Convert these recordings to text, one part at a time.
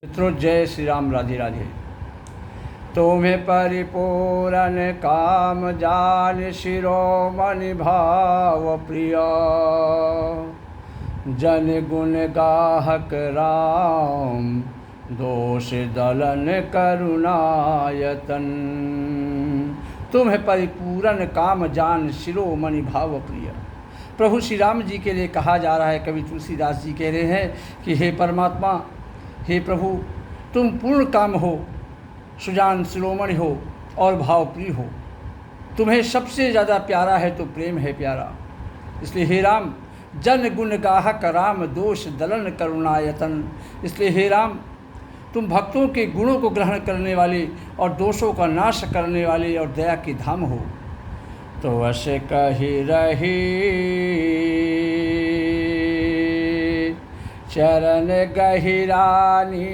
मित्रों, जय श्री राम, राधे राधे। तुम्हें परिपूर्ण काम जान शिरोमणि भाव प्रिय, जन गुण गाहक राम दोष दलन करुणायतन। तुम्हें परिपूर्ण काम जान शिरोमणि भाव प्रिय। प्रभु श्री राम जी के लिए कहा जा रहा है। कवि तुलसीदास जी कह रहे हैं कि हे परमात्मा, हे प्रभु, तुम पूर्ण काम हो, सुजान शिरोमणि हो और भावप्रिय हो। तुम्हें सबसे ज़्यादा प्यारा है तो प्रेम है प्यारा। इसलिए हे राम, जन गुण गाहक राम दोष दलन करुणायतन। इसलिए हे राम, तुम भक्तों के गुणों को ग्रहण करने वाले और दोषों का नाश करने वाले और दया के धाम हो। तो वश कही रही चरण गहिरानी,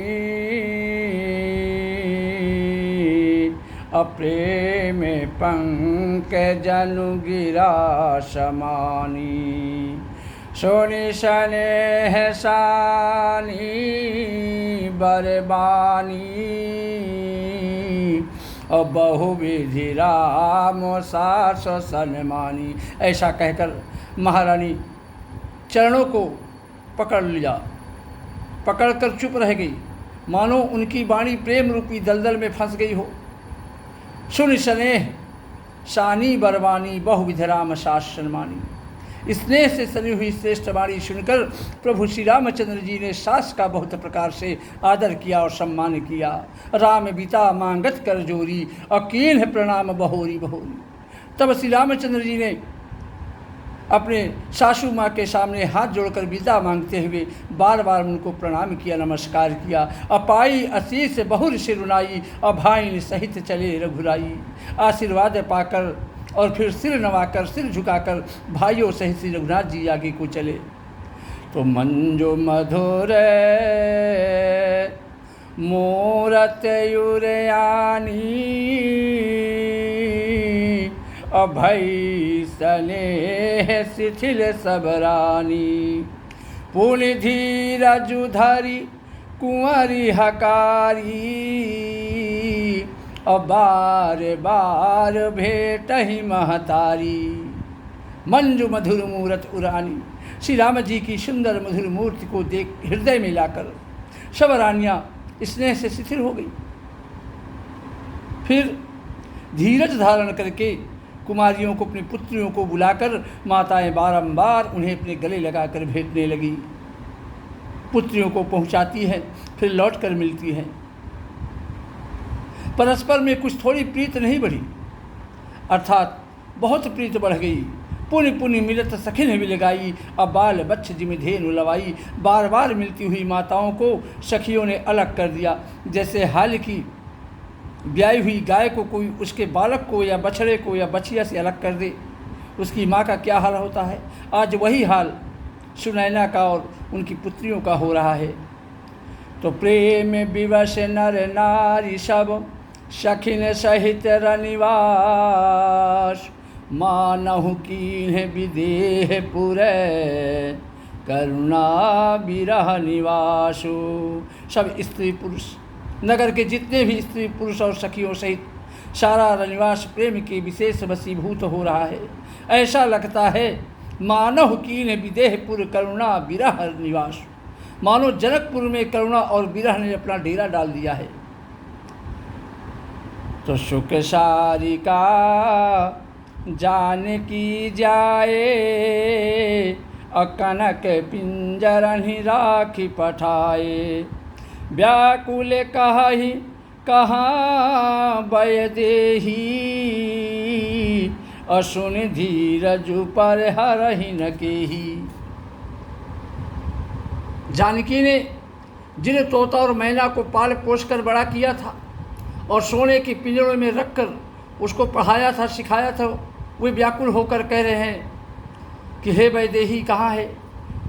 अप्रेम पंकजनु गिरा समानी। सोनि स्नेह सानी बरबानी, और बहुविधि राम सास सन्मानी। ऐसा कहकर महारानी चरणों को पकड़ लिया, पकड़कर चुप रह गई, मानो उनकी वाणी प्रेम रूपी दलदल में फंस गई हो। सुन स्नेह सानी बरबानी, बहुविध राम सास सन्मानी। स्नेह से सनी हुई श्रेष्ठ वाणी सुनकर प्रभु श्री रामचंद्र जी ने सास का बहुत प्रकार से आदर किया और सम्मान किया। राम बीता मांगत कर जोरी, और कीन है प्रणाम बहोरी बहोरी। तब श्री रामचंद्र जी ने अपने सासू माँ के सामने हाथ जोड़कर विदा मांगते हुए बार बार उनको प्रणाम किया, नमस्कार किया। अपाई असीस बहुर सिरुनाई, अभाइन सहित चले रघुराई। आशीर्वाद पाकर और फिर सिर नवाकर, सिर झुकाकर भाइयों सहित श्री रघुनाथ जी आगे को चले। तो मंजो मधुर मूरत युरयानी, अभय स्नेह शिथिल सबरानी। पुनि धीरज धरि कुंवरी हकारी, और बार बार भेटहि महतारी। मंजु मधुर मूरत उरानी। श्री राम जी की सुंदर मधुर मूर्ति को देख हृदय में लाकर सब रानियाँ स्नेह से शिथिल हो गई। फिर धीरज धारण करके कुमारियों को, अपनी पुत्रियों को बुलाकर माताएं बारंबार उन्हें अपने गले लगाकर भेंटने लगी। पुत्रियों को पहुंचाती हैं, फिर लौट कर मिलती हैं। परस्पर में कुछ थोड़ी प्रीत नहीं बढ़ी, अर्थात बहुत प्रीत बढ़ गई। पुनि पुनि मिलत सखिन भी लगाई, अब बाल बच्च जिम धेनु लवाई। बार बार मिलती हुई माताओं को सखियों ने अलग कर दिया। जैसे हाल की ब्याई हुई गाय को कोई उसके बालक को या बछड़े को या बछिया से अलग कर दे, उसकी माँ का क्या हाल होता है, आज वही हाल सुनैना का और उनकी पुत्रियों का हो रहा है। तो प्रेम विवश नर नारी सब सखिन सहित रनिवास। मानहु कीन्ह विदेह पुरै, करुणा विरह निवासु। सब स्त्री पुरुष, नगर के जितने भी स्त्री पुरुष और सखियों सहित सारा रनिवास प्रेम के विशेष वशीभूत हो रहा है। ऐसा लगता है मानव कीन विदेहपुर करुणा विरह निवास, मानो जनकपुर में करुणा और विरह ने अपना डेरा डाल दिया है। तो सुख सारिका जान की जाए, अकनक पिंजरहि राखी पठाए। व्याकुल कहि कहाँ बय देही, असुन धीरज पर हरहि न केही। जानकी ने जिन तोता और मैना को पाल पोस कर बड़ा किया था और सोने के पिंजरों में रखकर उसको पढ़ाया था, सिखाया था, वे व्याकुल होकर कह रहे हैं कि हे वैदेही कहाँ है।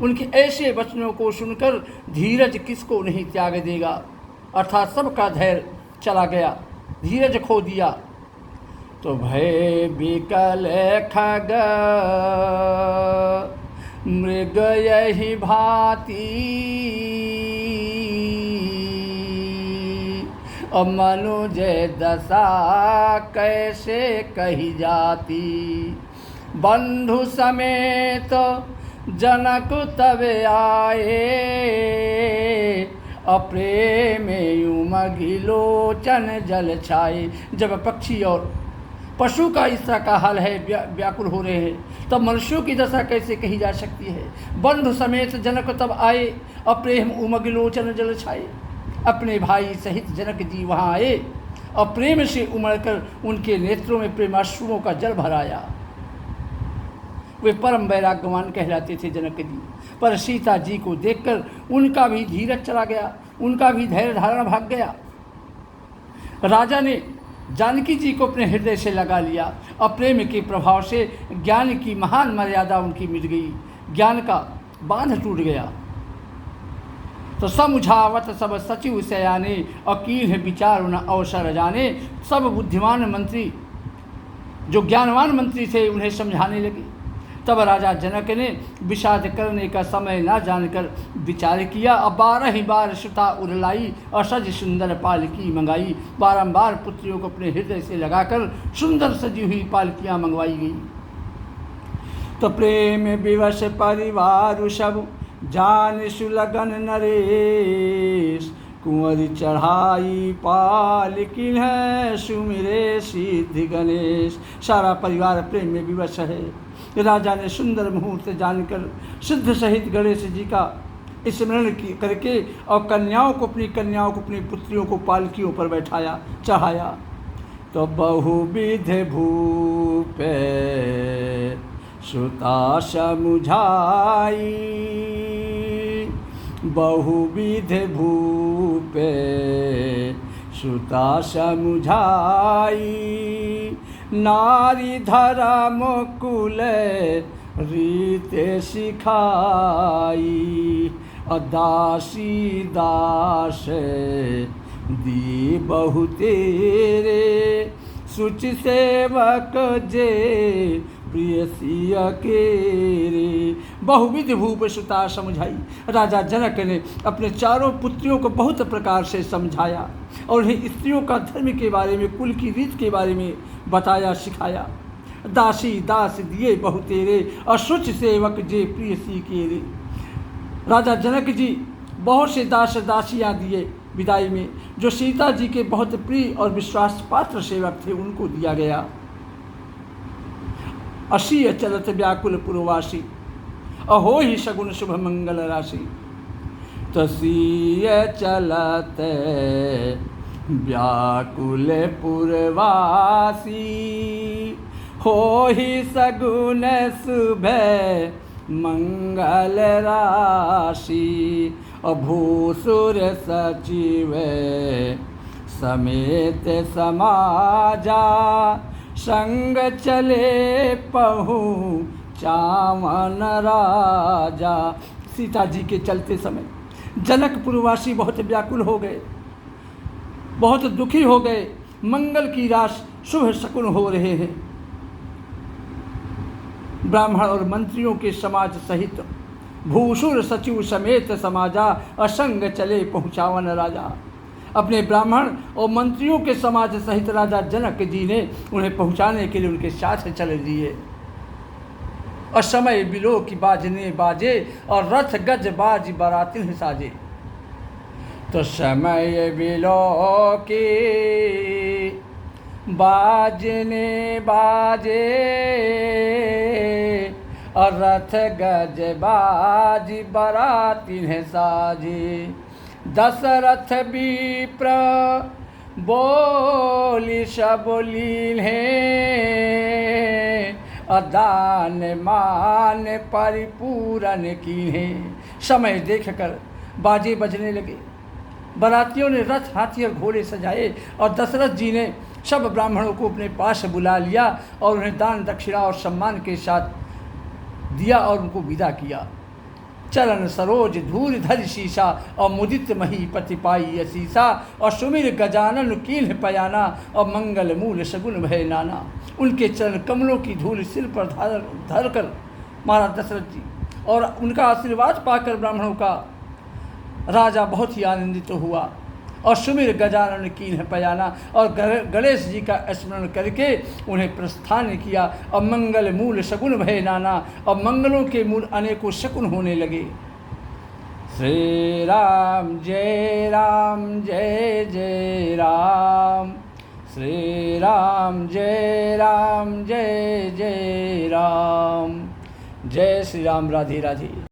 उनके ऐसे वचनों को सुनकर धीरज किसको नहीं त्याग देगा, अर्थात सबका धैर्य चला गया, धीरज खो दिया। तो भय विकल खग मृग यही भांति और मनुज दशा कैसे कही जाती। बंधु समेत जनक तब आए, अप्रेम उमगी लोचन जल छाए। जब पक्षी और पशु का इस तरह का हाल है, व्याकुल हो रहे हैं, तब मनुष्यों की दशा कैसे कही जा सकती है। बंधु समेत जनक तब आए, अप्रेम उमगी लोचन जल छाए। अपने भाई सहित जनक जी वहाँ आए और प्रेम से उमड़कर उनके नेत्रों में प्रेमाश्रुओं का जल भराया। वे परम वैराग्यवान कहलाते थे जनक जी। पर सीता जी को देखकर उनका भी धीरज चला गया, उनका भी धैर्य धारण भाग गया। राजा ने जानकी जी को अपने हृदय से लगा लिया और प्रेम के प्रभाव से ज्ञान की महान मर्यादा उनकी मिट गई, ज्ञान का बांध टूट गया। तो समुझावत सब सचिव सयाने, और कीन्ह विचार न अवसर जाने। सब बुद्धिमान मंत्री जो ज्ञानवान मंत्री थे उन्हें समझाने लगे। तब राजा जनक ने विषाद करने का समय न जानकर विचार किया। अब 12 बार सुता उरलाई और सज सुंदर पालकी मंगाई। बारंबार पुत्रियों को अपने हृदय से लगाकर सुंदर सजी हुई पालकियाँ मंगवाई गई। तो प्रेम विवश परिवार सब जान सुलगन नरेश, कुंवर चढ़ाई पालकी है सुमिरे सिद्धि गणेश। सारा परिवार प्रेम में विवश है। राजा ने सुंदर मुहूर्त जानकर सिद्ध सहित गणेश जी का स्मरण करके और कन्याओं को अपनी पुत्रियों को पालकियों पर बैठाया, चढ़ाया। तो बहुविध भूपे सुता समुझाई, बहुविध भूपे सुता समुझाई। नारी धर्म कुल रीत सिखाई, दासी दास दी बहु तेरे। सुच सेवक जे प्रिय सिया के रे। बहुविध भूप सुता समझाई। राजा जनक ने अपने चारों पुत्रियों को बहुत प्रकार से समझाया और उन्हें स्त्रियों का धर्म के बारे में, कुल की रीत के बारे में बताया, सिखाया। दासी दास दिए बहु तेरे, और सुच सेवक जे प्रिय सी के रे। राजा जनक जी बहुत से दास दासियाँ दिए विदाई में, जो सीता जी के बहुत प्रिय और विश्वास पात्र सेवक थे, उनको दिया गया। असीय चलत व्याकुल पुरवासी, अहो ही सगुन शुभ मंगल राशि। तसीय चलत व्याकुल पुरवासी, हो ही सगुन शुभ मंगल राशि। भूसुर सचिव समेत समाजा, संग चले पहुँ चावन राजा। सीता जी के चलते समय जनकपुरवासी बहुत व्याकुल हो गए, बहुत दुखी हो गए। मंगल की राश शुभ शकुन हो रहे हैं। ब्राह्मण और मंत्रियों के समाज सहित भूसुर सचिव समेत समाजा, असंग चले पहुँचावन राजा। अपने ब्राह्मण और मंत्रियों के समाज सहित राजा जनक जी ने उन्हें पहुँचाने के लिए उनके साथ चले दिए। और समय बिलो की बाजने बाजे, और रथ गज बाज बारातिन साजे। तो समय बिलो की बाजने बाजे, और रथ गज बाज बारातिन साजे। दशरथ विप्र बोली सबोली है, अदान मान परिपूरन की है। समय देखकर बाजे बजने लगे, बारातियों ने रथ हाथी और घोड़े सजाए, और दशरथ जी ने सब ब्राह्मणों को अपने पास बुला लिया और उन्हें दान दक्षिणा और सम्मान के साथ दिया और उनको विदा किया। चरण सरोज धूल धर शीशा, और मुदित मही पति पाई असीसा। और सुमिर गजानन कीन्ह पयाना, और मंगल मूल सगुन भय नाना। उनके चरण कमलों की धूल सिर पर धर कर महाराज दशरथ जी, और उनका आशीर्वाद पाकर ब्राह्मणों का राजा बहुत ही आनंदित हुआ। और सुमिर गजानन कीन्ह पयाना, और गणेश जी का स्मरण करके उन्हें प्रस्थान किया। और मंगल मूल शगुन भय नाना, और मंगलों के मूल अनेकों शकुन होने लगे। श्री राम जय जय राम, श्री राम जय जय राम। जय श्री राम। राधे राधे।